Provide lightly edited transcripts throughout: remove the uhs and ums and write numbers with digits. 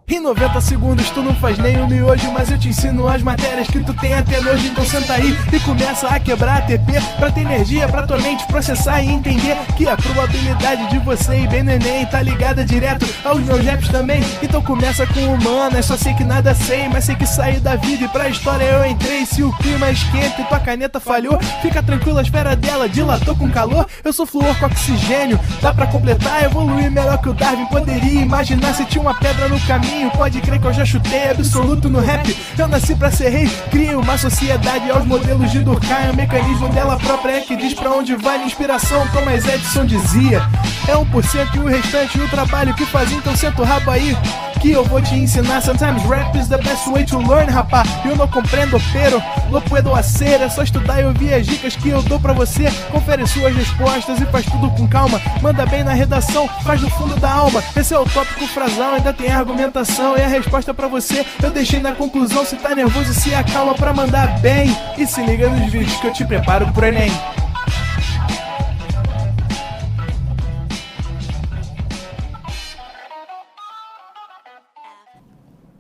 Em 90 segundos tu não faz nem um miojo, mas eu te ensino as matérias que tu tem até nojo. Então senta aí e começa a quebrar ATP pra ter energia pra tua mente processar e entender que a probabilidade de você ir bem no Enem tá ligada direto aos meus raps também. Então começa com humanas, só sei que nada sei, mas sei que saí da vida e pra história eu entrei. Se o clima esquenta e tua caneta falhou, fica tranquilo, a esfera dela dilatou com calor. Eu sou flúor com oxigênio, dá pra completar, evoluir melhor que o Darwin poderia imaginar. Se tinha uma pedra no caminho, pode crer que eu já chutei absoluto no rap. Eu nasci pra ser rei, crio uma sociedade aos modelos de Durkheim. O mecanismo dela própria é que diz pra onde vai minha inspiração. Thomas Edison dizia: é 1% e o restante o trabalho que fazia. Então senta o rabo aí que eu vou te ensinar. Sometimes rap is the best way to learn, rapá. Eu não compreendo, pero lo puedo hacer. É só estudar e ouvir as dicas que eu dou pra você. Confere suas respostas e faz tudo com calma. Manda bem na redação, faz do fundo da alma. Esse é o tópico frasal, ainda tem argumentação. E a resposta pra você eu deixei na conclusão. Se tá nervoso, se acalma pra mandar bem. E se liga nos vídeos que eu te preparo pro Enem.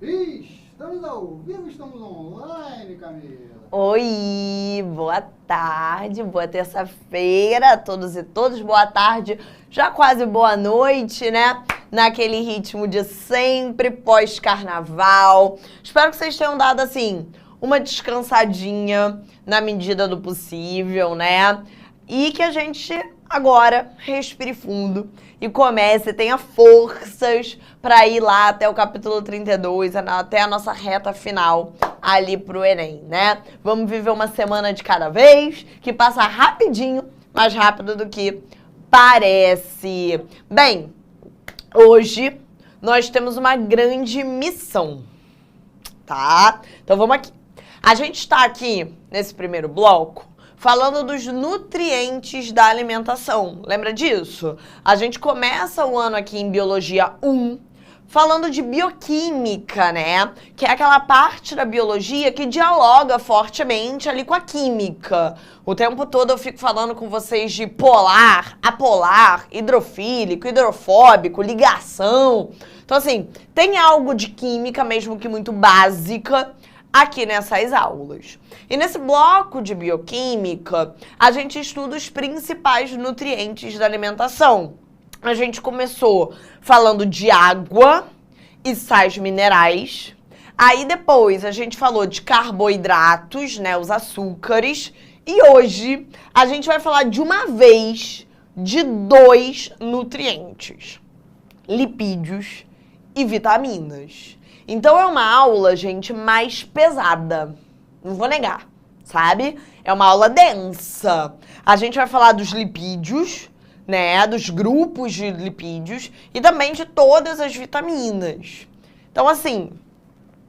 Estamos ao vivo, estamos online, Camila. Oi, boa tarde, boa terça-feira a todos e todas, boa tarde, já quase boa noite, né? Naquele ritmo de sempre, pós-carnaval. Espero que vocês tenham dado, assim, uma descansadinha na medida do possível, né? E que a gente agora respire fundo e comece, tenha forças para ir lá até o capítulo 32, até a nossa reta final ali pro Enem, né? Vamos viver uma semana de cada vez, que passa rapidinho, mais rápido do que parece. Bem, hoje nós temos uma grande missão, tá? Então vamos aqui. A gente está aqui nesse primeiro bloco falando dos nutrientes da alimentação. Lembra disso? A gente começa o ano aqui em Biologia 1 falando de bioquímica, né? Que é aquela parte da biologia que dialoga fortemente ali com a química. O tempo todo eu fico falando com vocês de polar, apolar, hidrofílico, hidrofóbico, ligação. Então, assim, tem algo de química, mesmo que muito básica, aqui nessas aulas. E nesse bloco de bioquímica, a gente estuda os principais nutrientes da alimentação. A gente começou falando de água e sais minerais. Aí depois a gente falou de carboidratos, né, os açúcares. E hoje a gente vai falar de uma vez de 2 nutrientes: lipídios e vitaminas. Então é uma aula, gente, mais pesada. Não vou negar, sabe? É uma aula densa. A gente vai falar dos lipídios, né? Dos grupos de lipídios e também de todas as vitaminas. Então, assim,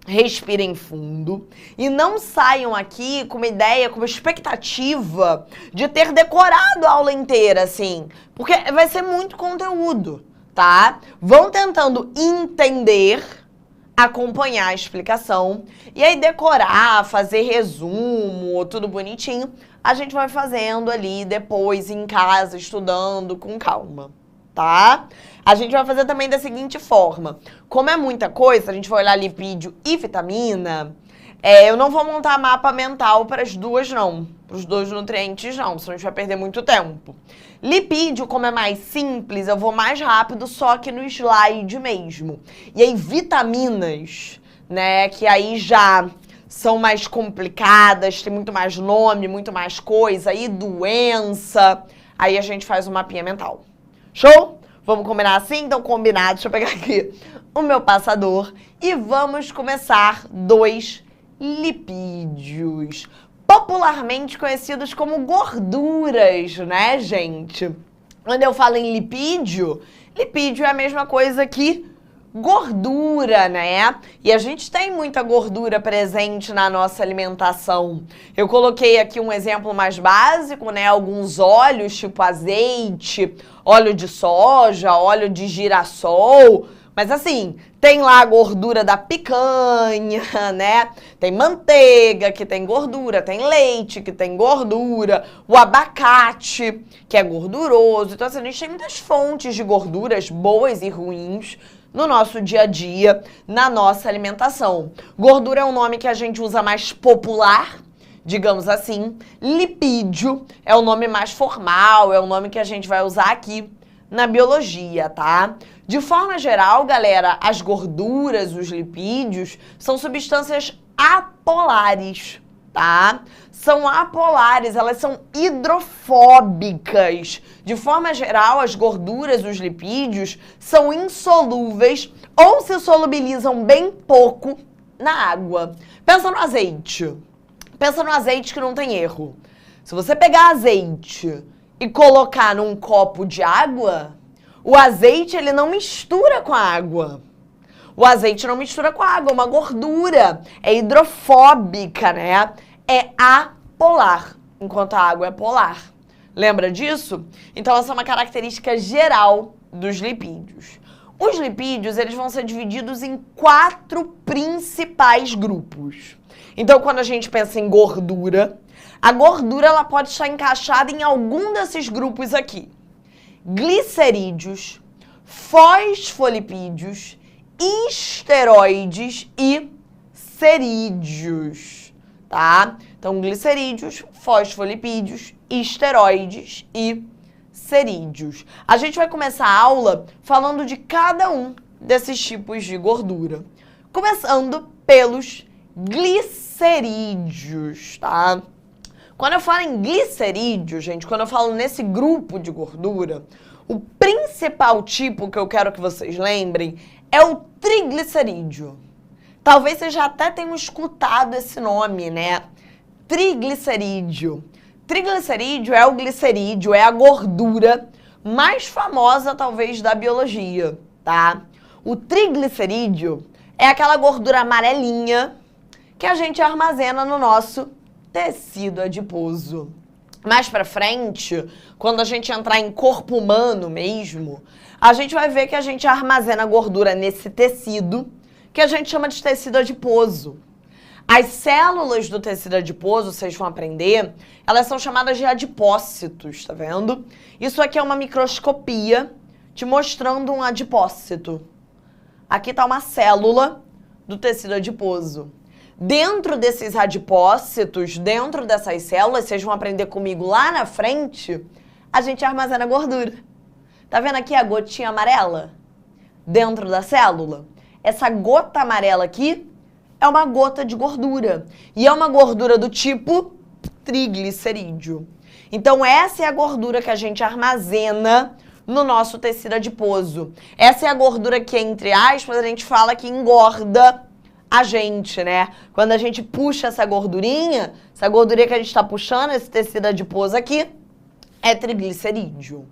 respirem fundo e não saiam aqui com uma ideia, com uma expectativa de ter decorado a aula inteira, assim. Porque vai ser muito conteúdo, tá? Vão tentando entender, acompanhar a explicação e aí decorar, fazer resumo, tudo bonitinho. A gente vai fazendo ali depois em casa, estudando com calma, tá? A gente vai fazer também da seguinte forma: como é muita coisa, a gente vai olhar lipídio e vitamina, eu não vou montar mapa mental para as duas, não. Para os 2 nutrientes, não, senão a gente vai perder muito tempo. Lipídio, como é mais simples, eu vou mais rápido, só que no slide mesmo. E aí, vitaminas, né, que aí já são mais complicadas, tem muito mais nome, muito mais coisa, aí doença, aí a gente faz um mapinha mental. Show? Vamos combinar assim? Então, combinado. Deixa eu pegar aqui o meu passador e vamos começar 2 lipídios, popularmente conhecidos como gorduras, né, gente? Quando eu falo em lipídio, lipídio é a mesma coisa que gordura, né? E a gente tem muita gordura presente na nossa alimentação. Eu coloquei aqui um exemplo mais básico, né? Alguns óleos, tipo azeite, óleo de soja, óleo de girassol, Mas assim, tem lá a gordura da picanha, né? Tem manteiga, que tem gordura, tem leite, que tem gordura, o abacate, que é gorduroso. Então, assim, a gente tem muitas fontes de gorduras boas e ruins no nosso dia a dia, na nossa alimentação. Gordura é um nome que a gente usa mais popular, digamos assim. Lipídio é o nome mais formal, é o nome que a gente vai usar aqui na biologia, tá? De forma geral, galera, as gorduras, os lipídios, são substâncias apolares, tá? São apolares, elas são hidrofóbicas. De forma geral, as gorduras, os lipídios, são insolúveis ou se solubilizam bem pouco na água. Pensa no azeite. Pensa no azeite que não tem erro. Se você pegar azeite e colocar num copo de água, o azeite ele não mistura com a água. O azeite não mistura com a água, é uma gordura. É hidrofóbica, né? É apolar, enquanto a água é polar. Lembra disso? Então essa é uma característica geral dos lipídios. Os lipídios, eles vão ser divididos em 4 principais grupos. Então, quando a gente pensa em gordura, a gordura ela pode estar encaixada em algum desses grupos aqui. Glicerídeos, fosfolipídios, esteroides e cerídeos, tá? Então, glicerídeos, fosfolipídios, esteroides e cerídeos. A gente vai começar a aula falando de cada um desses tipos de gordura. Começando pelos glicerídeos, tá? Quando eu falo em glicerídeo, gente, quando eu falo nesse grupo de gordura, o principal tipo que eu quero que vocês lembrem é o triglicerídeo. Talvez vocês já até tenham escutado esse nome, né? Triglicerídeo. Triglicerídeo é o glicerídeo, é a gordura mais famosa, talvez, da biologia, tá? O triglicerídeo é aquela gordura amarelinha que a gente armazena no nosso tecido adiposo. Mais pra frente, quando a gente entrar em corpo humano mesmo, a gente vai ver que a gente armazena gordura nesse tecido, que a gente chama de tecido adiposo. As células do tecido adiposo, vocês vão aprender, elas são chamadas de adipócitos, tá vendo? Isso aqui é uma microscopia te mostrando um adipócito. Aqui tá uma célula do tecido adiposo. Dentro desses adipócitos, dentro dessas células, vocês vão aprender comigo lá na frente, a gente armazena gordura. Tá vendo aqui a gotinha amarela? Dentro da célula? Essa gota amarela aqui é uma gota de gordura. E é uma gordura do tipo triglicerídeo. Então, essa é a gordura que a gente armazena no nosso tecido adiposo. Essa é a gordura que, entre aspas, a gente fala que engorda a gente, né? Quando a gente puxa essa gordurinha que a gente tá puxando, esse tecido adiposo aqui, é triglicerídeo.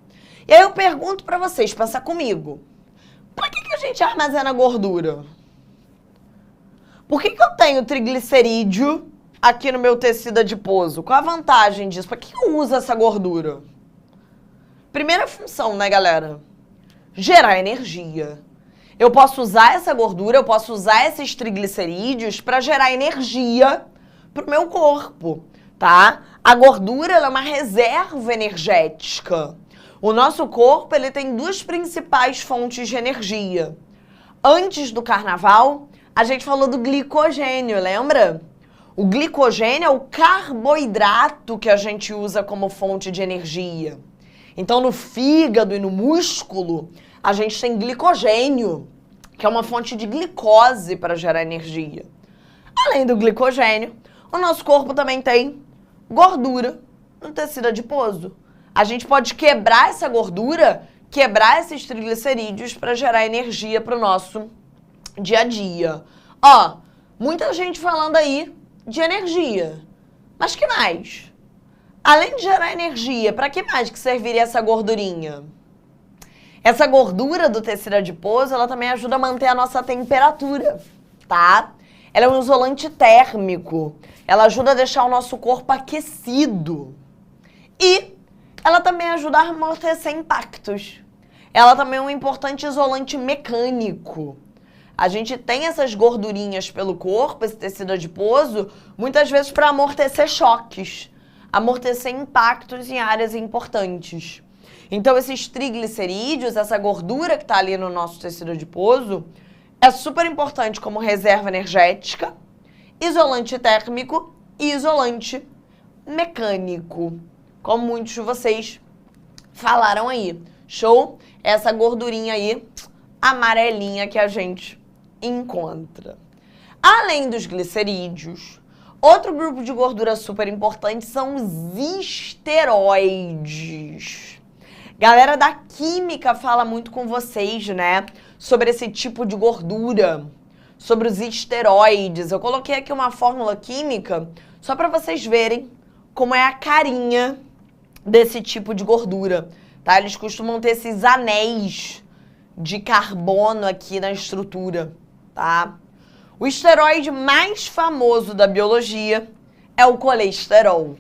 E aí eu pergunto pra vocês, pensa comigo. Pra que a gente armazena gordura? Por que eu tenho triglicerídeo aqui no meu tecido adiposo? Qual a vantagem disso? Pra que eu uso essa gordura? Primeira função, né, galera? Gerar energia. Eu posso usar essa gordura, eu posso usar esses triglicerídeos para gerar energia pro meu corpo, tá? A gordura, ela é uma reserva energética. O nosso corpo, ele tem 2 principais fontes de energia. Antes do carnaval, a gente falou do glicogênio, lembra? O glicogênio é o carboidrato que a gente usa como fonte de energia. Então, no fígado e no músculo, a gente tem glicogênio, que é uma fonte de glicose para gerar energia. Além do glicogênio, o nosso corpo também tem gordura no tecido adiposo. A gente pode quebrar essa gordura, quebrar esses triglicerídeos para gerar energia para o nosso dia a dia. Ó, muita gente falando aí de energia. Mas que mais? Além de gerar energia, para que mais que serviria essa gordurinha? Essa gordura do tecido adiposo, ela também ajuda a manter a nossa temperatura, tá? Ela é um isolante térmico. Ela ajuda a deixar o nosso corpo aquecido. E ela também ajuda a amortecer impactos. ela também é um importante isolante mecânico. A gente tem essas gordurinhas pelo corpo, esse tecido adiposo, muitas vezes para amortecer choques, amortecer impactos em áreas importantes. Então, esses triglicerídeos, essa gordura que está ali no nosso tecido adiposo, é super importante como reserva energética, isolante térmico e isolante mecânico, como muitos de vocês falaram aí. Show? Essa gordurinha aí, amarelinha que a gente encontra. Além dos glicerídeos, outro grupo de gordura super importante são os esteroides. Galera da química fala muito com vocês, né? Sobre esse tipo de gordura, sobre os esteroides. Eu coloquei aqui uma fórmula química só para vocês verem como é a carinha desse tipo de gordura, tá? Eles costumam ter esses anéis de carbono aqui na estrutura, tá? O esteroide mais famoso da biologia é o colesterol.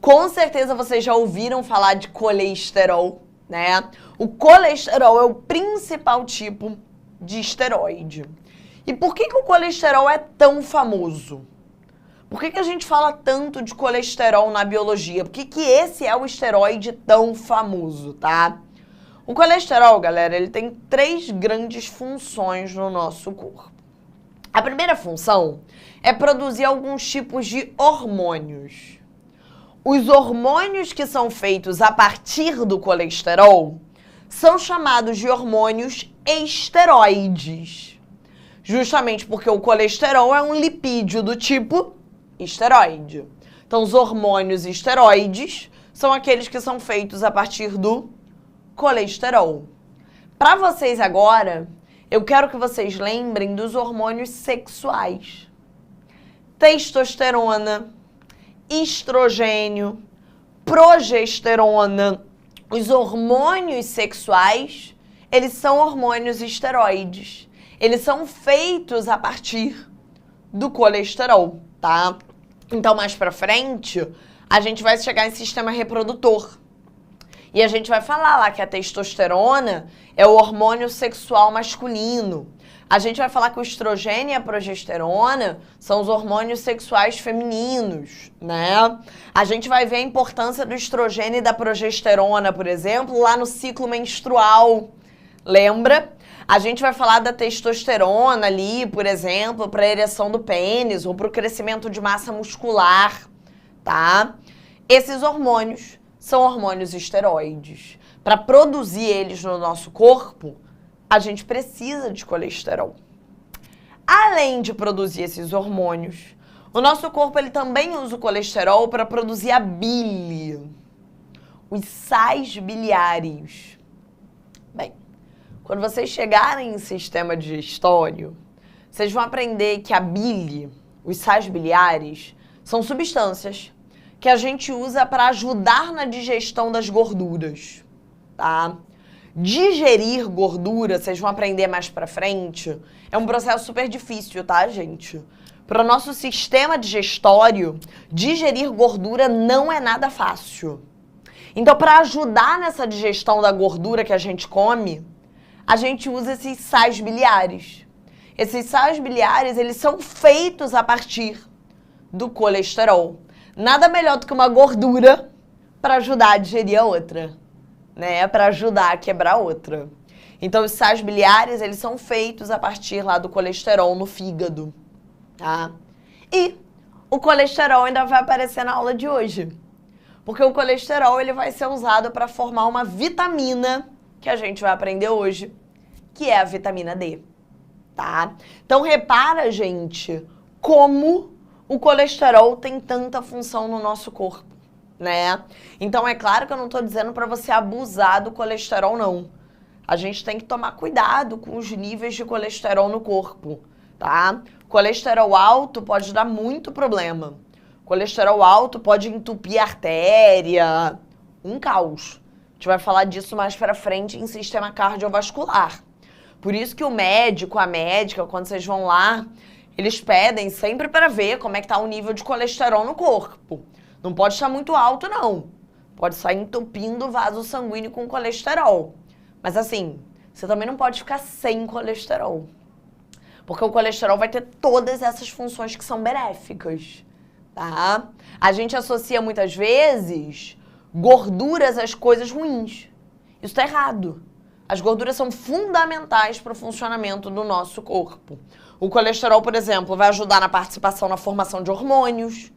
Com certeza vocês já ouviram falar de colesterol, né? O colesterol é o principal tipo de esteroide. E por que o colesterol é tão famoso? Por que a gente fala tanto de colesterol na biologia? Por que esse é o esteroide tão famoso, tá? O colesterol, galera, ele tem 3 grandes funções no nosso corpo. A primeira função é produzir alguns tipos de hormônios. Os hormônios que são feitos a partir do colesterol são chamados de hormônios esteroides. Justamente porque o colesterol é um lipídio do tipo esteroide. Então, os hormônios esteroides são aqueles que são feitos a partir do colesterol. Para vocês agora, eu quero que vocês lembrem dos hormônios sexuais. Testosterona, estrogênio, progesterona. Os hormônios sexuais, eles são hormônios esteroides. Eles são feitos a partir do colesterol, tá? Então, mais pra frente, a gente vai chegar em sistema reprodutor. E a gente vai falar lá que a testosterona é o hormônio sexual masculino. A gente vai falar que o estrogênio e a progesterona são os hormônios sexuais femininos, né? A gente vai ver a importância do estrogênio e da progesterona, por exemplo, lá no ciclo menstrual. Lembra? A gente vai falar da testosterona ali, por exemplo, para a ereção do pênis ou para o crescimento de massa muscular, tá? Esses hormônios são hormônios esteroides. Para produzir eles no nosso corpo, a gente precisa de colesterol. Além de produzir esses hormônios, o nosso corpo ele também usa o colesterol para produzir a bile, os sais biliares. Bem, quando vocês chegarem em sistema digestório, vocês vão aprender que a bile, os sais biliares, são substâncias que a gente usa para ajudar na digestão das gorduras, tá? Digerir gordura, vocês vão aprender mais pra frente, é um processo super difícil, tá, gente? Para o nosso sistema digestório, digerir gordura não é nada fácil. Então, para ajudar nessa digestão da gordura que a gente come, a gente usa esses sais biliares. Esses sais biliares, eles são feitos a partir do colesterol. Nada melhor do que uma gordura para ajudar a digerir a outra, né? Para ajudar a quebrar a outra. Então, os sais biliares, eles são feitos a partir lá do colesterol no fígado, tá? E o colesterol ainda vai aparecer na aula de hoje. Porque o colesterol, ele vai ser usado para formar uma vitamina que a gente vai aprender hoje, que é a vitamina D, tá? Então, repara, gente, como o colesterol tem tanta função no nosso corpo, né? Então, é claro que eu não tô dizendo para você abusar do colesterol, não. A gente tem que tomar cuidado com os níveis de colesterol no corpo, tá? Colesterol alto pode dar muito problema. Colesterol alto pode entupir a artéria, um caos. A gente vai falar disso mais pra frente em sistema cardiovascular. Por isso que o médico, a médica, quando vocês vão lá, eles pedem sempre para ver como é que tá o nível de colesterol no corpo. Não pode estar muito alto, não. Pode estar entupindo o vaso sanguíneo com colesterol. Mas assim, você também não pode ficar sem colesterol. Porque o colesterol vai ter todas essas funções que são benéficas, tá? A gente associa muitas vezes gorduras às coisas ruins. Isso tá errado. As gorduras são fundamentais para o funcionamento do nosso corpo. O colesterol, por exemplo, vai ajudar na participação na formação de hormônios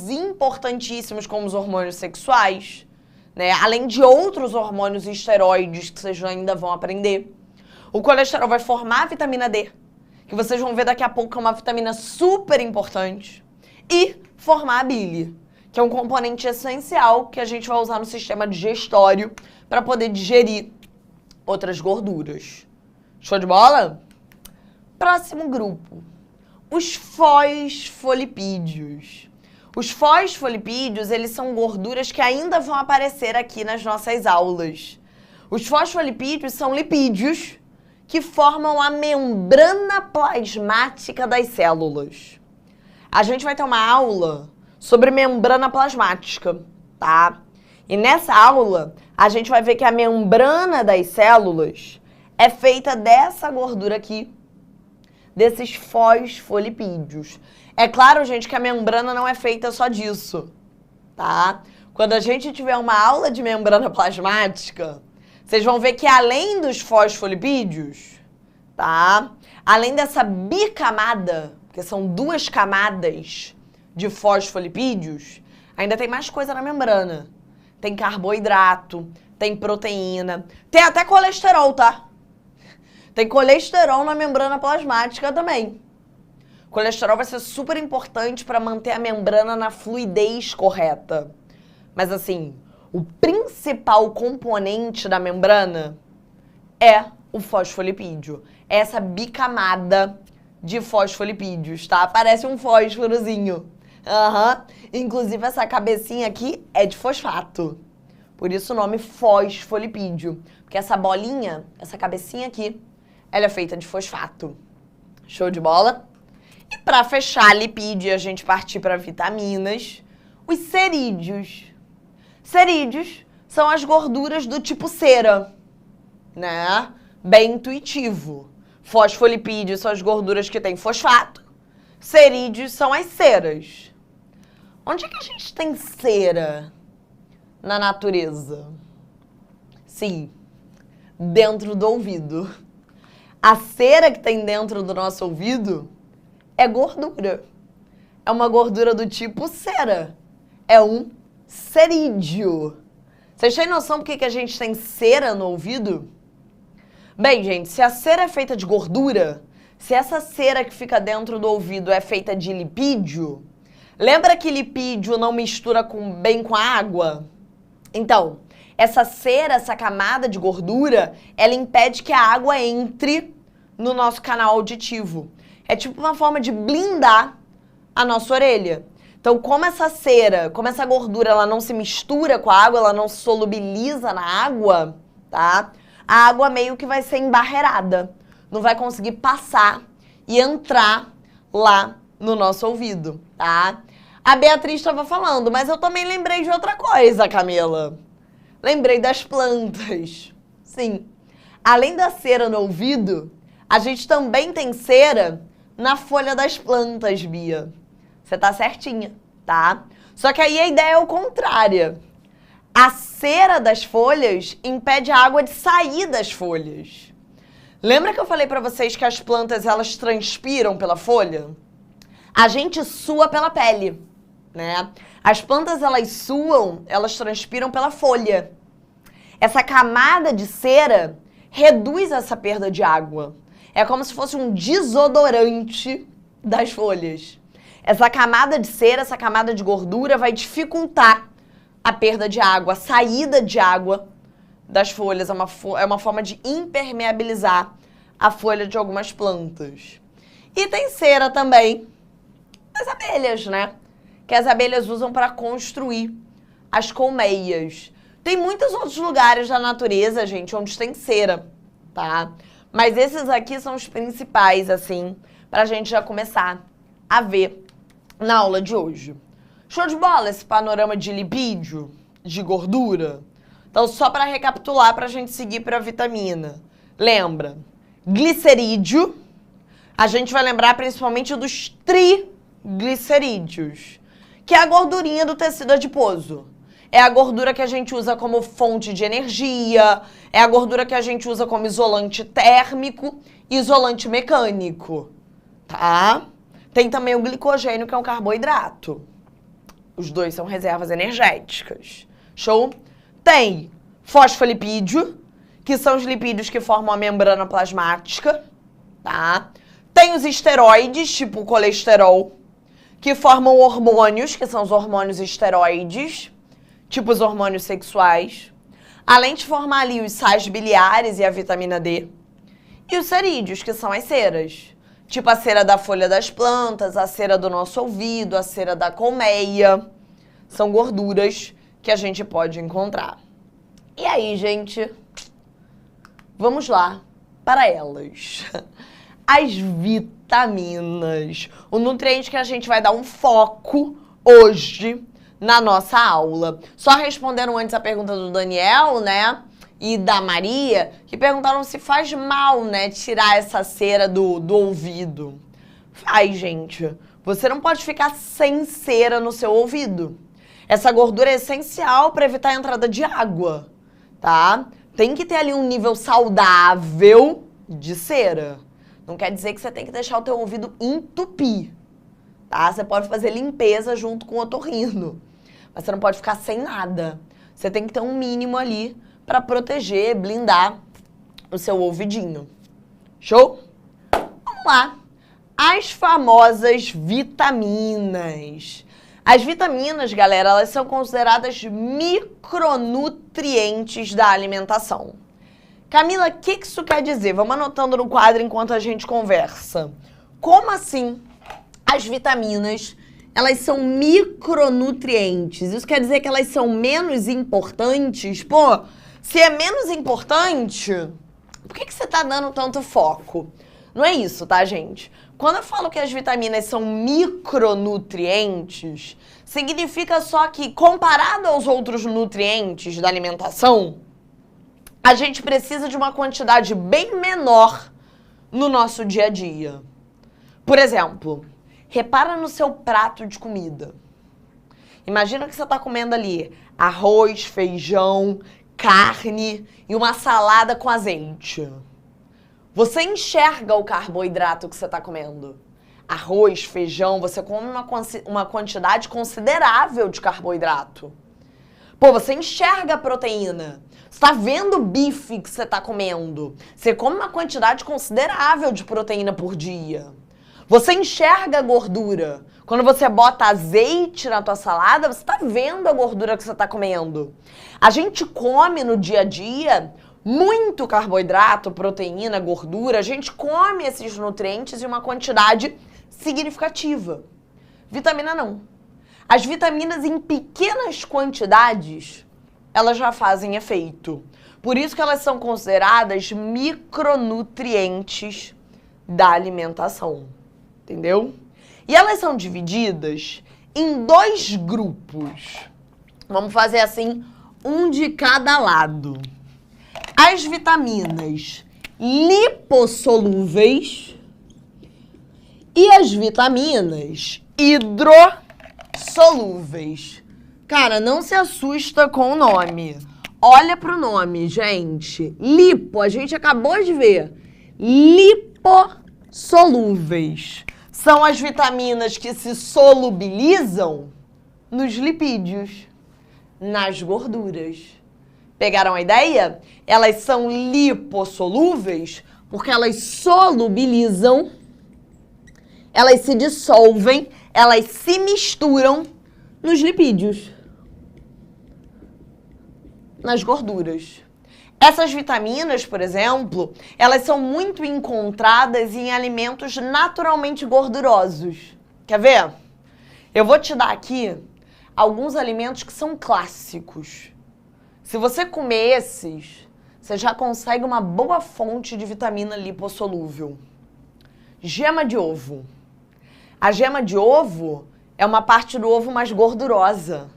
importantíssimos como os hormônios sexuais, né? Além de outros hormônios e esteroides que vocês ainda vão aprender. O colesterol vai formar a vitamina D, que vocês vão ver daqui a pouco que é uma vitamina super importante, e formar a bile, que é um componente essencial que a gente vai usar no sistema digestório para poder digerir outras gorduras. Show de bola? Próximo grupo, os fosfolipídios. Os fosfolipídios, eles são gorduras que ainda vão aparecer aqui nas nossas aulas. Os fosfolipídios são lipídios que formam a membrana plasmática das células. A gente vai ter uma aula sobre membrana plasmática, tá? E nessa aula, a gente vai ver que a membrana das células é feita dessa gordura aqui, desses fosfolipídios. É claro, gente, que a membrana não é feita só disso, tá? Quando a gente tiver uma aula de membrana plasmática, vocês vão ver que além dos fosfolipídios, tá? Além dessa bicamada, que são 2 camadas de fosfolipídios, ainda tem mais coisa na membrana. Tem carboidrato, tem proteína, tem até colesterol, tá? Tem colesterol na membrana plasmática também. O colesterol vai ser super importante para manter a membrana na fluidez correta. Mas assim, o principal componente da membrana é o fosfolipídio. É essa bicamada de fosfolipídios, tá? Parece um fósforozinho. Inclusive, essa cabecinha aqui é de fosfato. Por isso o nome fosfolipídio. Porque essa bolinha, essa cabecinha aqui, ela é feita de fosfato. Show de bola? E para fechar lipídio e a gente partir para vitaminas, os cerídeos. Cerídeos são as gorduras do tipo cera, né? Bem intuitivo. Fosfolipídios são as gorduras que têm fosfato. Cerídeos são as ceras. Onde é que a gente tem cera na natureza? Sim, dentro do ouvido. A cera que tem dentro do nosso ouvido é gordura. É uma gordura do tipo cera. É um cerídeo. Vocês têm noção por que a gente tem cera no ouvido? Bem, gente, se a cera é feita de gordura, se essa cera que fica dentro do ouvido é feita de lipídio, lembra que lipídio não mistura bem com a água? Então, essa cera, essa camada de gordura, ela impede que a água entre no nosso canal auditivo. É tipo uma forma de blindar a nossa orelha. Então, como essa cera, como essa gordura, ela não se mistura com a água, ela não se solubiliza na água, tá? A água meio que vai ser embarreirada. Não vai conseguir passar e entrar lá no nosso ouvido, tá? A Beatriz estava falando, mas eu também lembrei de outra coisa, Camila. Lembrei das plantas. Sim. Além da cera no ouvido, a gente também tem cera na folha das plantas, Bia. Você tá certinha, tá? Só que aí a ideia é o contrária. A cera das folhas impede a água de sair das folhas. Lembra que eu falei pra vocês que as plantas, elas transpiram pela folha? A gente sua pela pele, né? As plantas, elas suam, elas transpiram pela folha. Essa camada de cera reduz essa perda de água. É como se fosse um desodorante das folhas. Essa camada de cera, essa camada de gordura vai dificultar a perda de água, a saída de água das folhas. É uma forma de impermeabilizar a folha de algumas plantas. E tem cera também das abelhas, né? Que as abelhas usam para construir as colmeias. Tem muitos outros lugares da natureza, gente, onde tem cera, tá? Mas esses aqui são os principais, assim, pra gente já começar a ver na aula de hoje. Show de bola esse panorama de lipídio, de gordura? Então, só para recapitular, para a gente seguir para a vitamina. Lembra, glicerídeo, a gente vai lembrar principalmente dos triglicerídeos, que é a gordurinha do tecido adiposo. É a gordura que a gente usa como fonte de energia, é a gordura que a gente usa como isolante térmico e isolante mecânico, tá? Tem também o glicogênio, que é um carboidrato. Os dois são reservas energéticas. Show? Tem fosfolipídio, que são os lipídios que formam a membrana plasmática, tá? Tem os esteroides, tipo o colesterol, que formam hormônios, que são os hormônios esteroides, tipo os hormônios sexuais, além de formar ali os sais biliares e a vitamina D. E os cerídeos, que são as ceras, tipo a cera da folha das plantas, a cera do nosso ouvido, a cera da colmeia. São gorduras que a gente pode encontrar. E aí, gente, vamos lá para elas. As vitaminas, o nutriente que a gente vai dar um foco hoje na nossa aula. Só respondendo antes a pergunta do Daniel, né, e da Maria, que perguntaram se faz mal, né, tirar essa cera do ouvido. Faz, gente. Você não pode ficar sem cera no seu ouvido. Essa gordura é essencial para evitar a entrada de água, tá? Tem que ter ali um nível saudável de cera. Não quer dizer que você tem que deixar o teu ouvido entupir, tá? Você pode fazer limpeza junto com o otorrino, mas você não pode ficar sem nada. Você tem que ter um mínimo ali para proteger, blindar o seu ouvidinho. Show? Vamos lá. As famosas vitaminas. As vitaminas, galera, elas são consideradas micronutrientes da alimentação. Camila, o que isso quer dizer? Vamos anotando no quadro enquanto a gente conversa. Como assim as vitaminas, elas são micronutrientes? Isso quer dizer que elas são menos importantes? Pô, se é menos importante, por que você tá dando tanto foco? Não é isso, tá, gente? Quando eu falo que as vitaminas são micronutrientes, significa só que, comparado aos outros nutrientes da alimentação, a gente precisa de uma quantidade bem menor no nosso dia a dia. Por exemplo, repara no seu prato de comida. Imagina que você está comendo ali arroz, feijão, carne e uma salada com azeite. Você enxerga o carboidrato que você está comendo. Arroz, feijão, você come uma quantidade considerável de carboidrato. Pô, você enxerga a proteína. Você está vendo o bife que você está comendo. Você come uma quantidade considerável de proteína por dia. Você enxerga a gordura. Quando você bota azeite na tua salada, você está vendo a gordura que você está comendo. A gente come no dia a dia muito carboidrato, proteína, gordura. A gente come esses nutrientes em uma quantidade significativa. Vitamina não. As vitaminas em pequenas quantidades, elas já fazem efeito. Por isso que elas são consideradas micronutrientes da alimentação. Entendeu? E elas são divididas em 2 grupos. Vamos fazer assim, um de cada lado. As vitaminas lipossolúveis e as vitaminas hidrossolúveis. Cara, não se assusta com o nome. Olha pro nome, gente. Lipo, a gente acabou de ver. Lipossolúveis. São as vitaminas que se solubilizam nos lipídios, nas gorduras. Pegaram a ideia? Elas são lipossolúveis porque elas solubilizam, elas se dissolvem, elas se misturam nos lipídios, nas gorduras. Essas vitaminas, por exemplo, elas são muito encontradas em alimentos naturalmente gordurosos. Quer ver? Eu vou te dar aqui alguns alimentos que são clássicos. Se você comer esses, você já consegue uma boa fonte de vitamina lipossolúvel. Gema de ovo. A gema de ovo é uma parte do ovo mais gordurosa.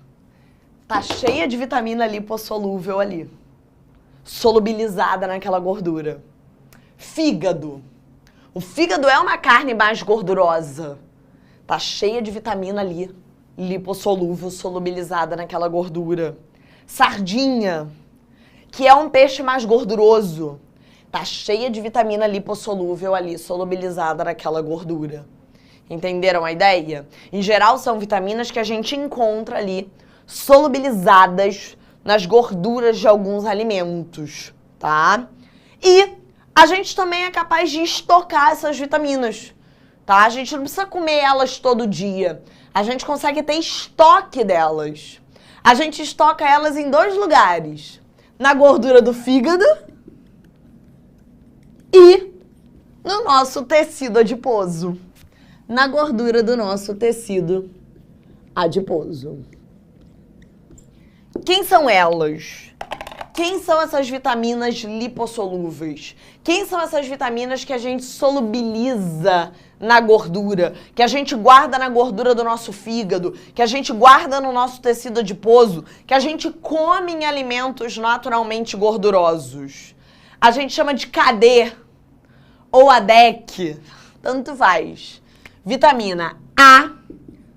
tá cheia de vitamina lipossolúvel ali, solubilizada naquela gordura. Fígado. O fígado é uma carne mais gordurosa. Tá cheia de vitamina ali, lipossolúvel, solubilizada naquela gordura. Sardinha, que é um peixe mais gorduroso. Tá cheia de vitamina lipossolúvel ali, solubilizada naquela gordura. Entenderam a ideia? Em geral, são vitaminas que a gente encontra ali, solubilizadas nas gorduras de alguns alimentos, tá? E a gente também é capaz de estocar essas vitaminas, tá? A gente não precisa comer elas todo dia. A gente consegue ter estoque delas. A gente estoca elas em 2 lugares. Na gordura do fígado e no nosso tecido adiposo. Na gordura do nosso tecido adiposo. Quem são elas? Quem são essas vitaminas lipossolúveis? Quem são essas vitaminas que a gente solubiliza na gordura, que a gente guarda na gordura do nosso fígado, que a gente guarda no nosso tecido adiposo, que a gente come em alimentos naturalmente gordurosos? A gente chama de KD ou ADEC, tanto faz. Vitamina A,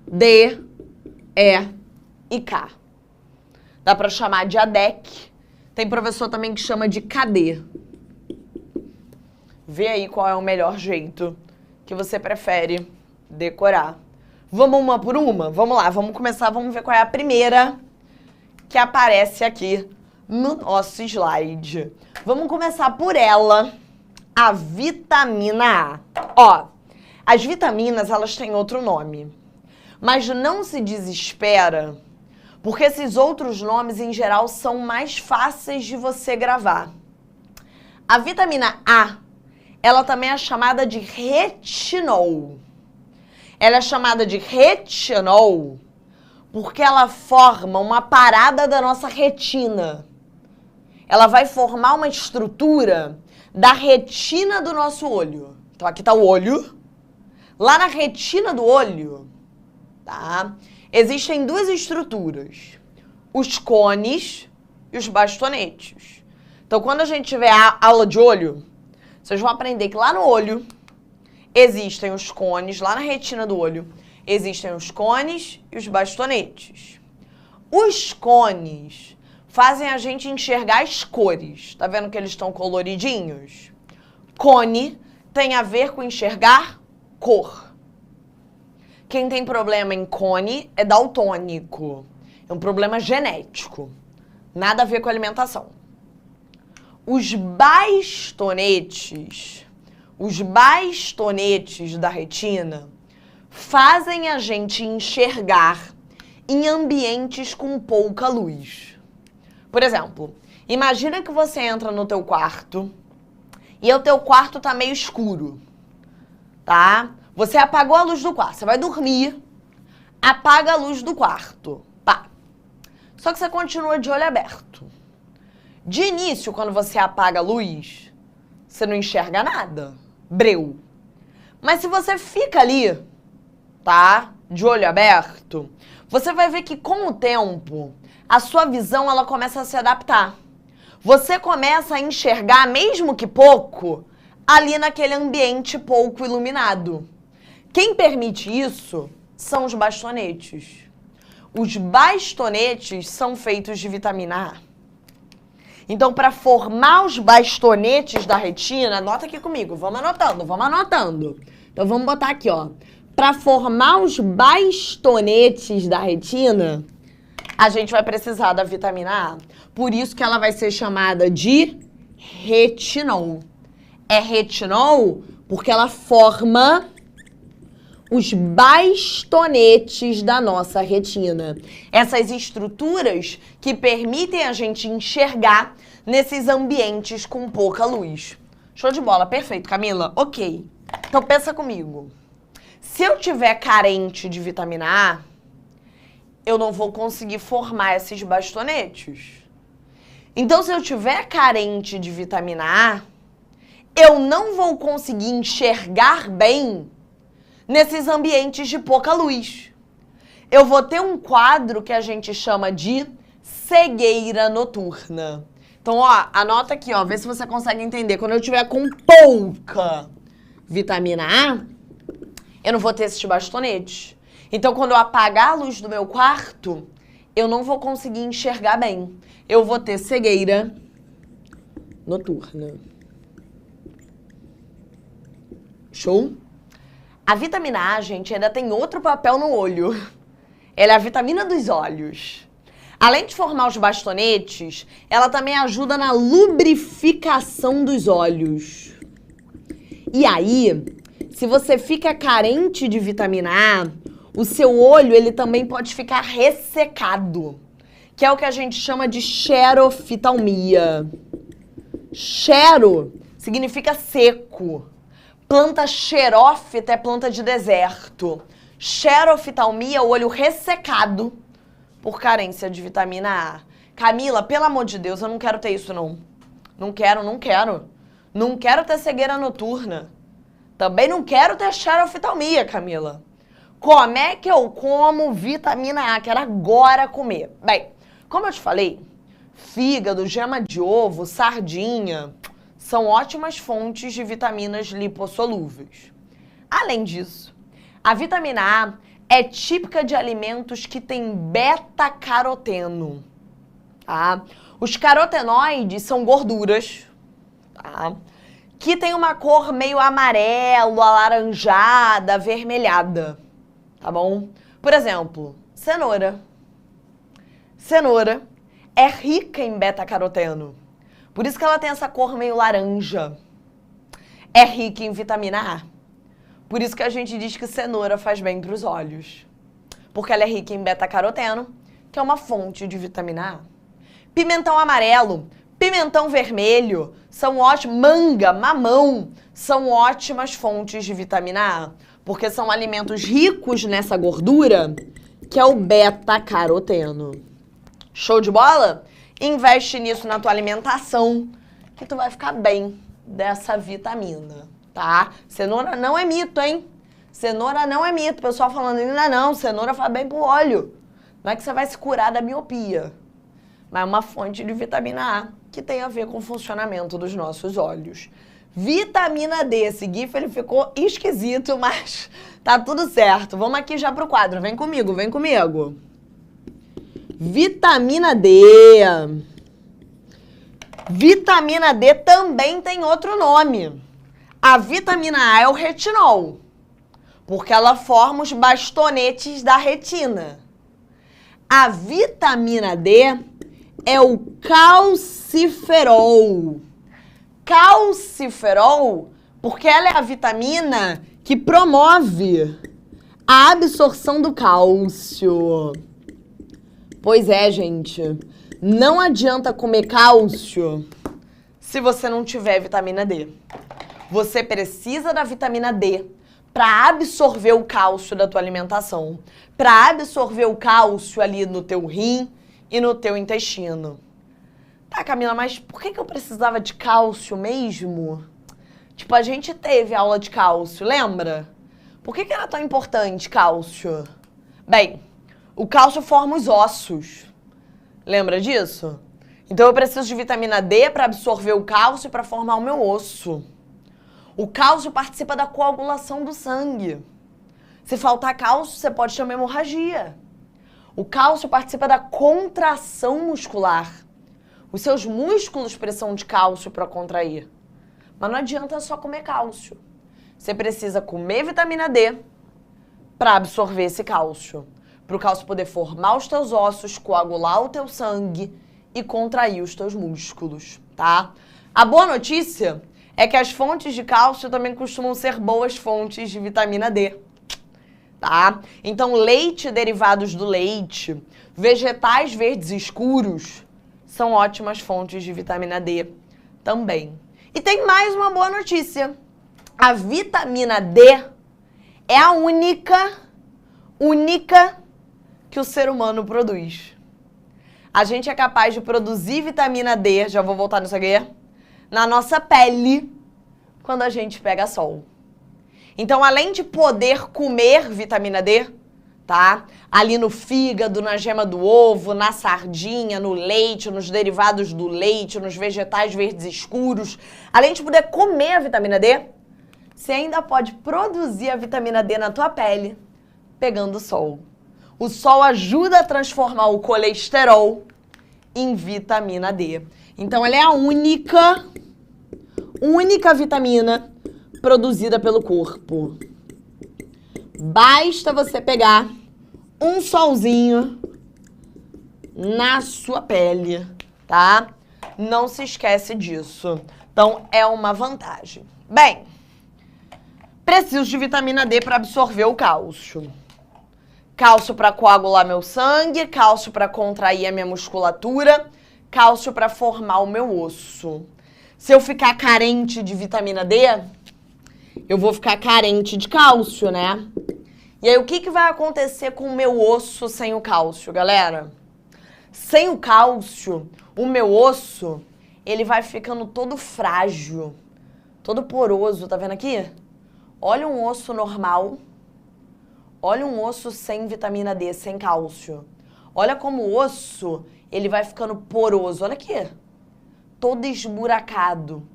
D, E e K. Dá pra chamar de ADEC. Tem professor também que chama de KD. Vê aí qual é o melhor jeito que você prefere decorar. Vamos uma por uma? Vamos lá, vamos começar, vamos ver qual é a primeira que aparece aqui no nosso slide. Vamos começar por ela, a vitamina A. Ó, as vitaminas, elas têm outro nome. Mas não se desespera, porque esses outros nomes, em geral, são mais fáceis de você gravar. A vitamina A, ela também é chamada de retinol. Ela é chamada de retinol porque ela forma uma parada da nossa retina. Ela vai formar uma estrutura da retina do nosso olho. Então, aqui está o olho. Lá na retina do olho, tá? Existem 2 estruturas, os cones e os bastonetes. Então, quando a gente tiver a aula de olho, vocês vão aprender que lá no olho existem os cones, lá na retina do olho, existem os cones e os bastonetes. Os cones fazem a gente enxergar as cores. Tá vendo que eles estão coloridinhos? Cone tem a ver com enxergar cor. Quem tem problema em cone é daltônico. É um problema genético. Nada a ver com alimentação. Os bastonetes da retina fazem a gente enxergar em ambientes com pouca luz. Por exemplo, imagina que você entra no teu quarto e o teu quarto tá meio escuro, tá? Você apagou a luz do quarto, você vai dormir, apaga a luz do quarto, pá. Só que você continua de olho aberto. De início, quando você apaga a luz, você não enxerga nada, breu. Mas se você fica ali, tá, de olho aberto, você vai ver que com o tempo, a sua visão ela começa a se adaptar. Você começa a enxergar, mesmo que pouco, ali naquele ambiente pouco iluminado. Quem permite isso são os bastonetes. Os bastonetes são feitos de vitamina A. Então, para formar os bastonetes da retina, anota aqui comigo, vamos anotando. Então, vamos botar aqui, ó. Para formar os bastonetes da retina, a gente vai precisar da vitamina A. Por isso que ela vai ser chamada de retinol. É retinol porque ela forma os bastonetes da nossa retina. Essas estruturas que permitem a gente enxergar nesses ambientes com pouca luz. Show de bola, perfeito, Camila? Ok. Então pensa comigo. Se eu tiver carente de vitamina A, eu não vou conseguir formar esses bastonetes. Então, se eu tiver carente de vitamina A, eu não vou conseguir enxergar bem nesses ambientes de pouca luz. Eu vou ter um quadro que a gente chama de cegueira noturna. Então, ó, anota aqui, ó, vê se você consegue entender. Quando eu tiver com pouca vitamina A, eu não vou ter esses bastonetes. Então, quando eu apagar a luz do meu quarto, eu não vou conseguir enxergar bem. Eu vou ter cegueira noturna. Show? A vitamina A, gente, ainda tem outro papel no olho. Ela é a vitamina dos olhos. Além de formar os bastonetes, ela também ajuda na lubrificação dos olhos. E aí, se você fica carente de vitamina A, o seu olho ele também pode ficar ressecado, que é o que a gente chama de xeroftalmia. Xero significa seco. Planta xerófita é planta de deserto. Xeroftalmia, o olho ressecado por carência de vitamina A. Camila, pelo amor de Deus, eu não quero ter isso, não. Não quero. Não quero ter cegueira noturna. Também não quero ter xeroftalmia, Camila. Como é que eu como vitamina A? Quero agora comer. Bem, como eu te falei, fígado, gema de ovo, sardinha são ótimas fontes de vitaminas lipossolúveis. Além disso, a vitamina A é típica de alimentos que têm beta-caroteno, tá? Os carotenoides são gorduras, tá? Que tem uma cor meio amarelo, alaranjada, avermelhada, tá bom? Por exemplo, cenoura. Cenoura é rica em beta-caroteno, por isso que ela tem essa cor meio laranja. É rica em vitamina A. Por isso que a gente diz que cenoura faz bem para os olhos. Porque ela é rica em beta-caroteno, que é uma fonte de vitamina A. Pimentão amarelo, pimentão vermelho, são ótimos. Manga, mamão, são ótimas fontes de vitamina A. Porque são alimentos ricos nessa gordura, que é o beta-caroteno. Show de bola? Investe nisso na tua alimentação, que tu vai ficar bem dessa vitamina. Tá? Cenoura não é mito, hein? Cenoura não é mito. O pessoal falando ainda não, cenoura faz bem pro olho. Não é que você vai se curar da miopia, mas é uma fonte de vitamina A que tem a ver com o funcionamento dos nossos olhos. Vitamina D. Esse gif ele ficou esquisito, mas tá tudo certo. Vamos aqui já pro quadro. Vem comigo, vem comigo. Vitamina D. Vitamina D também tem outro nome. A vitamina A é o retinol, porque ela forma os bastonetes da retina. A vitamina D é o calciferol. Calciferol, porque ela é a vitamina que promove a absorção do cálcio. Pois é, gente, não adianta comer cálcio se você não tiver vitamina D. Você precisa da vitamina D para absorver o cálcio da tua alimentação, para absorver o cálcio ali no teu rim e no teu intestino. Tá, Camila, mas por que eu precisava de cálcio mesmo? Tipo, a gente teve aula de cálcio, lembra? Por que era tão importante cálcio? Bem, o cálcio forma os ossos. Lembra disso? Então eu preciso de vitamina D para absorver o cálcio e para formar o meu osso. O cálcio participa da coagulação do sangue. Se faltar cálcio, você pode ter uma hemorragia. O cálcio participa da contração muscular. Os seus músculos precisam de cálcio para contrair. Mas não adianta só comer cálcio. Você precisa comer vitamina D para absorver esse cálcio. Para o cálcio poder formar os teus ossos, coagular o teu sangue e contrair os teus músculos, tá? A boa notícia é que as fontes de cálcio também costumam ser boas fontes de vitamina D, tá? Então, leite e derivados do leite, vegetais verdes escuros, são ótimas fontes de vitamina D também. E tem mais uma boa notícia. A vitamina D é a única que o ser humano produz. A gente é capaz de produzir vitamina D, já vou voltar nisso aqui, na nossa pele, quando a gente pega sol. Então, além de poder comer vitamina D, tá? Ali no fígado, na gema do ovo, na sardinha, no leite, nos derivados do leite, nos vegetais verdes escuros. Além de poder comer a vitamina D, você ainda pode produzir a vitamina D na tua pele pegando sol. O sol ajuda a transformar o colesterol em vitamina D. Então, ela é a única vitamina produzida pelo corpo. Basta você pegar um solzinho na sua pele, tá? Não se esquece disso. Então, é uma vantagem. Bem, preciso de vitamina D para absorver o cálcio. Cálcio para coagular meu sangue, cálcio para contrair a minha musculatura, cálcio para formar o meu osso. Se eu ficar carente de vitamina D, eu vou ficar carente de cálcio, né? E aí, o que vai acontecer com o meu osso sem o cálcio, galera? Sem o cálcio, o meu osso, ele vai ficando todo frágil, todo poroso, tá vendo aqui? Olha um osso normal, olha um osso sem vitamina D, sem cálcio. Olha como o osso, ele vai ficando poroso, olha aqui. Todo esburacado,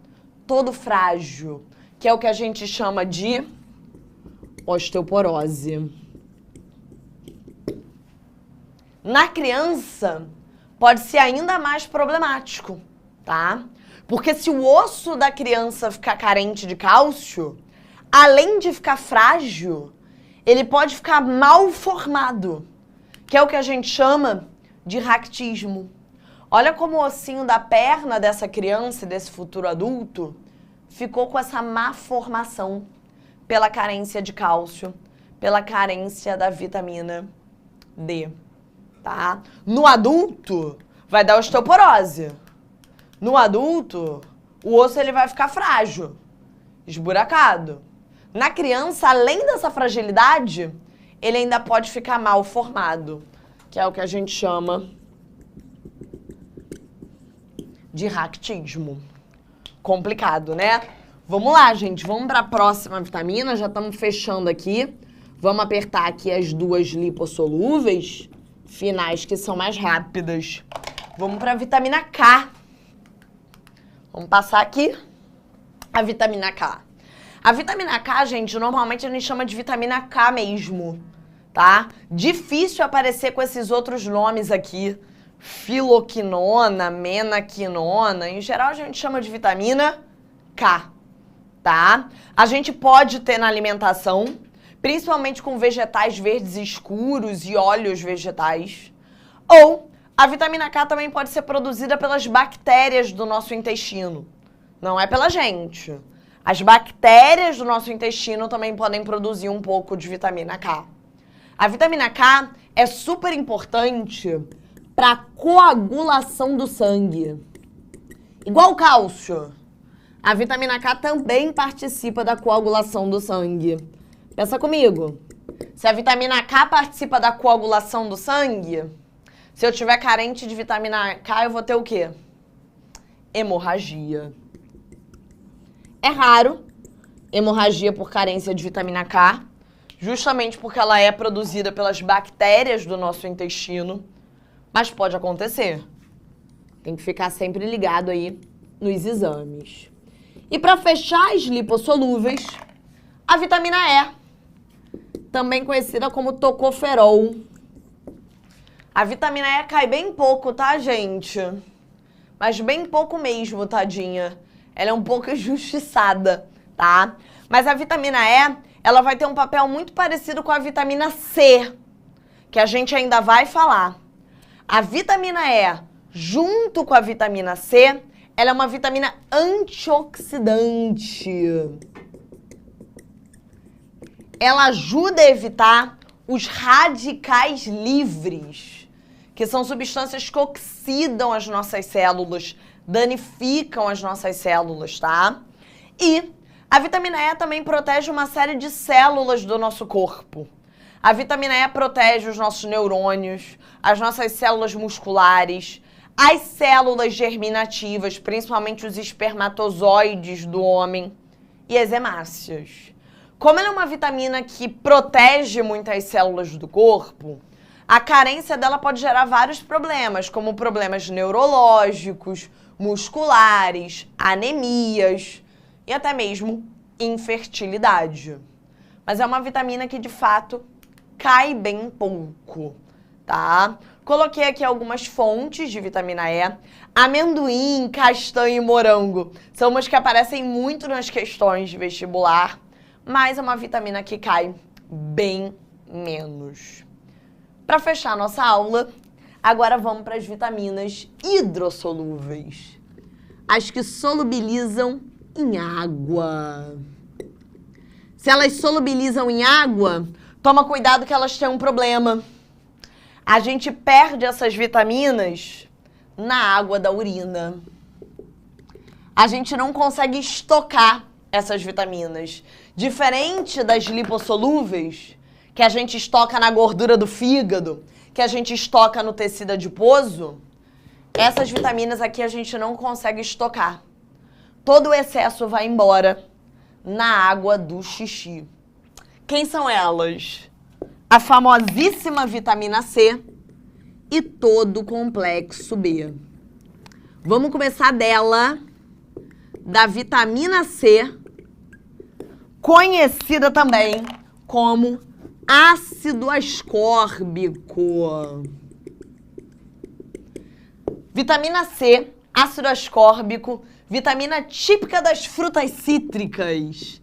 todo frágil, que é o que a gente chama de osteoporose. Na criança, pode ser ainda mais problemático, tá? Porque se o osso da criança ficar carente de cálcio, além de ficar frágil, ele pode ficar mal formado, que é o que a gente chama de raquitismo. Olha como o ossinho da perna dessa criança e desse futuro adulto ficou com essa má formação pela carência de cálcio, pela carência da vitamina D, tá? No adulto, vai dar osteoporose. No adulto, o osso ele vai ficar frágil, esburacado. Na criança, além dessa fragilidade, ele ainda pode ficar mal formado, que é o que a gente chama de raquitismo. Complicado, né? Vamos lá, gente. Vamos para a próxima vitamina. Já estamos fechando aqui. Vamos apertar aqui as duas lipossolúveis finais, que são mais rápidas. Vamos para a vitamina K. Vamos passar aqui a vitamina K. A vitamina K, gente, normalmente a gente chama de vitamina K mesmo, tá? Difícil aparecer com esses outros nomes aqui. Filoquinona, menaquinona. Em geral, a gente chama de vitamina K, tá? A gente pode ter na alimentação, principalmente com vegetais verdes escuros e óleos vegetais. Ou a vitamina K também pode ser produzida pelas bactérias do nosso intestino. Não é pela gente. As bactérias do nosso intestino também podem produzir um pouco de vitamina K. A vitamina K é super importante para a coagulação do sangue. Igual o cálcio, a vitamina K também participa da coagulação do sangue. Pensa comigo. Se a vitamina K participa da coagulação do sangue, se eu tiver carente de vitamina K, eu vou ter o quê? Hemorragia. É raro hemorragia por carência de vitamina K, justamente porque ela é produzida pelas bactérias do nosso intestino, mas pode acontecer. Tem que ficar sempre ligado aí nos exames. E para fechar as lipossolúveis, a vitamina E, também conhecida como tocoferol. A vitamina E cai bem pouco, tá, gente? Mas bem pouco mesmo, tadinha. Ela é um pouco injustiçada, tá? Mas a vitamina E, ela vai ter um papel muito parecido com a vitamina C, que a gente ainda vai falar. A vitamina E, junto com a vitamina C, ela é uma vitamina antioxidante. Ela ajuda a evitar os radicais livres, que são substâncias que oxidam as nossas células, danificam as nossas células, tá? E a vitamina E também protege uma série de células do nosso corpo. A vitamina E protege os nossos neurônios, as nossas células musculares, as células germinativas, principalmente os espermatozoides do homem, e as hemácias. Como ela é uma vitamina que protege muitas células do corpo, a carência dela pode gerar vários problemas, como problemas neurológicos, musculares, anemias e até mesmo infertilidade. Mas é uma vitamina que, de fato, cai bem pouco, tá? Coloquei aqui algumas fontes de vitamina E. Amendoim, castanha e morango são umas que aparecem muito nas questões de vestibular, mas é uma vitamina que cai bem menos. Para fechar nossa aula, agora vamos para as vitaminas hidrossolúveis. As que solubilizam em água. Se elas solubilizam em água, toma cuidado que elas têm um problema. A gente perde essas vitaminas na água da urina. A gente não consegue estocar essas vitaminas. Diferente das lipossolúveis, que a gente estoca na gordura do fígado, que a gente estoca no tecido adiposo, essas vitaminas aqui a gente não consegue estocar. Todo o excesso vai embora na água do xixi. Quem são elas? A famosíssima vitamina C e todo o complexo B. Vamos começar dela, da vitamina C, conhecida também como ácido ascórbico. Vitamina C, ácido ascórbico, vitamina típica das frutas cítricas.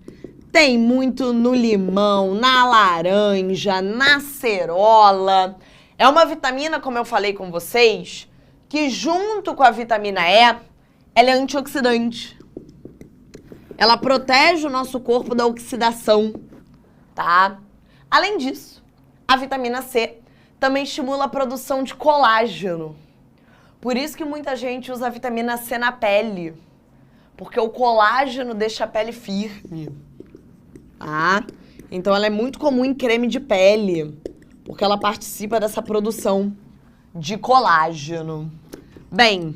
Tem muito no limão, na laranja, na cerola. É uma vitamina, como eu falei com vocês, que junto com a vitamina E, ela é antioxidante. Ela protege o nosso corpo da oxidação, tá? Além disso, a vitamina C também estimula a produção de colágeno. Por isso que muita gente usa a vitamina C na pele, porque o colágeno deixa a pele firme. Tá? Então ela é muito comum em creme de pele, porque ela participa dessa produção de colágeno. Bem,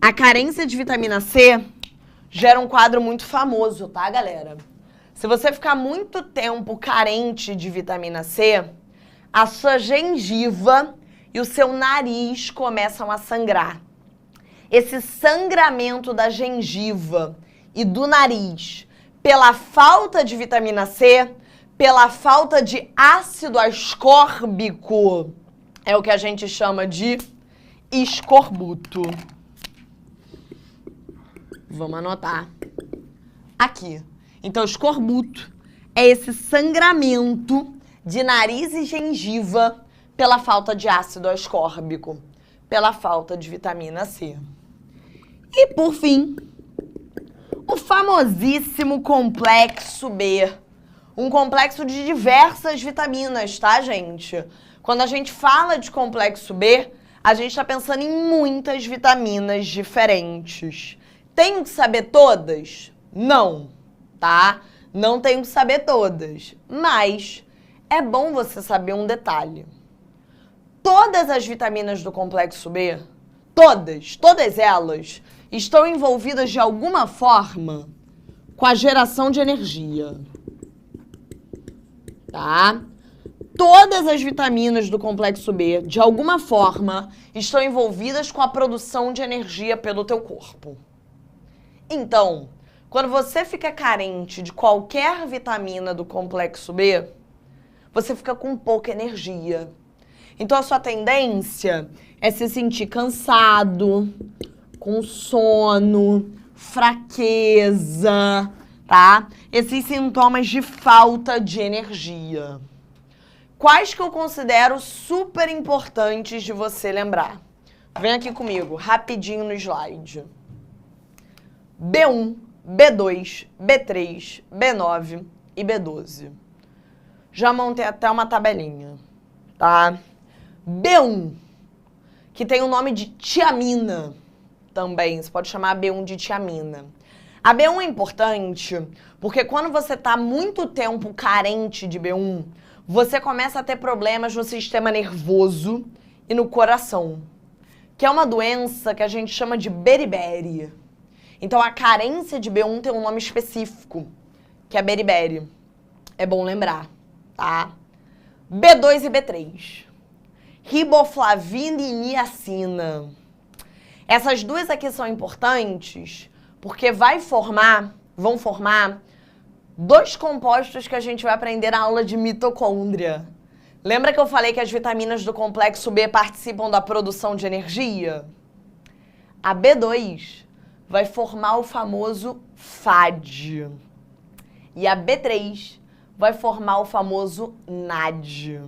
a carência de vitamina C gera um quadro muito famoso, tá, galera? Se você ficar muito tempo carente de vitamina C, a sua gengiva e o seu nariz começam a sangrar. Esse sangramento da gengiva e do nariz pela falta de vitamina C, pela falta de ácido ascórbico, é o que a gente chama de escorbuto. Vamos anotar aqui. Então, escorbuto é esse sangramento de nariz e gengiva pela falta de ácido ascórbico, pela falta de vitamina C. E, por fim, o famosíssimo complexo B. Um complexo de diversas vitaminas, tá, gente? Quando a gente fala de complexo B, a gente está pensando em muitas vitaminas diferentes. Tenho que saber todas? Não, tá? Não tenho que saber todas. Mas é bom você saber um detalhe. Todas as vitaminas do complexo B, todas elas, estão envolvidas de alguma forma com a geração de energia. Tá? Todas as vitaminas do complexo B, de alguma forma, estão envolvidas com a produção de energia pelo teu corpo. Então, quando você fica carente de qualquer vitamina do complexo B, você fica com pouca energia. Então, a sua tendência é se sentir cansado, com sono, fraqueza, tá? Esses sintomas de falta de energia. Quais que eu considero super importantes de você lembrar? Vem aqui comigo, rapidinho no slide. B1, B2, B3, B9 e B12. Já montei até uma tabelinha, tá? B1, que tem o nome de tiamina também, você pode chamar a B1 de tiamina. A B1 é importante porque quando você está muito tempo carente de B1, você começa a ter problemas no sistema nervoso e no coração, que é uma doença que a gente chama de beriberi. Então, a carência de B1 tem um nome específico, que é beriberi. é bom lembrar, tá? B2 e B3. Riboflavina e niacina. Essas duas aqui são importantes porque vão formar dois compostos que a gente vai aprender na aula de mitocôndria. Lembra que eu falei que as vitaminas do complexo B participam da produção de energia? A B2 vai formar o famoso FAD. E a B3 vai formar o famoso NAD.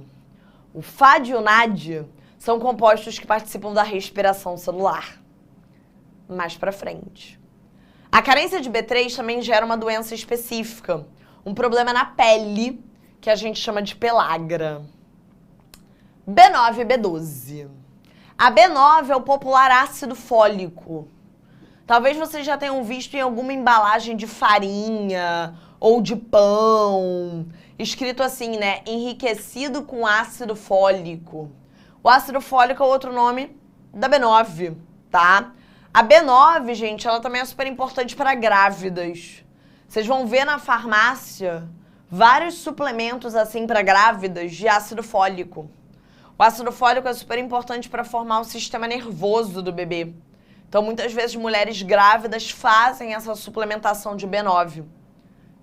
O FAD e o NAD são compostos que participam da respiração celular. Mais pra frente. A carência de B3 também gera uma doença específica, um problema na pele, que a gente chama de pelagra. B9 e B12. A B9 é o popular ácido fólico. Talvez vocês já tenham visto em alguma embalagem de farinha ou de pão, escrito assim, né? Enriquecido com ácido fólico. O ácido fólico é outro nome da B9, tá? A B9, gente, ela também é super importante para grávidas. Vocês vão ver na farmácia vários suplementos assim para grávidas de ácido fólico. O ácido fólico é super importante para formar o sistema nervoso do bebê. Então, muitas vezes, mulheres grávidas fazem essa suplementação de B9,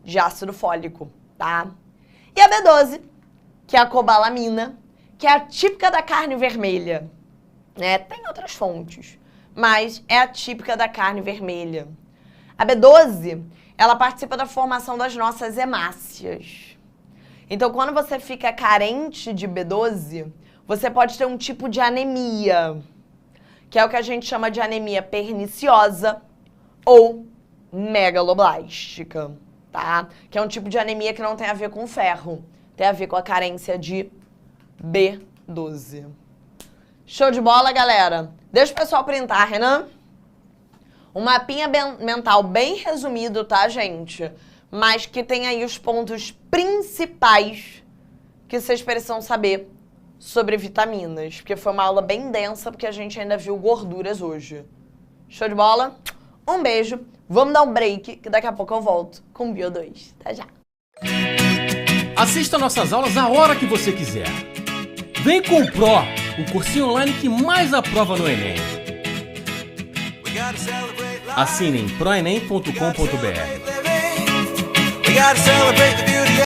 de ácido fólico, tá? E a B12, que é a cobalamina, que é a típica da carne vermelha, né? Tem outras fontes, mas é a típica da carne vermelha. A B12, ela participa da formação das nossas hemácias. Então, quando você fica carente de B12, você pode ter um tipo de anemia, que é o que a gente chama de anemia perniciosa ou megaloblástica, tá? Que é um tipo de anemia que não tem a ver com ferro, tem a ver com a carência de B12. Show de bola, galera? Deixa o pessoal printar, Renan. Um mapinha mental bem resumido, tá, gente? Mas que tem aí os pontos principais que vocês precisam saber sobre vitaminas. Porque foi uma aula bem densa, porque a gente ainda viu gorduras hoje. Show de bola? Um beijo. Vamos dar um break, que daqui a pouco eu volto com o Bio 2. Até já. Assista nossas aulas a hora que você quiser. Vem com o Pro, o cursinho online que mais aprova no Enem. Assine em proenem.com.br.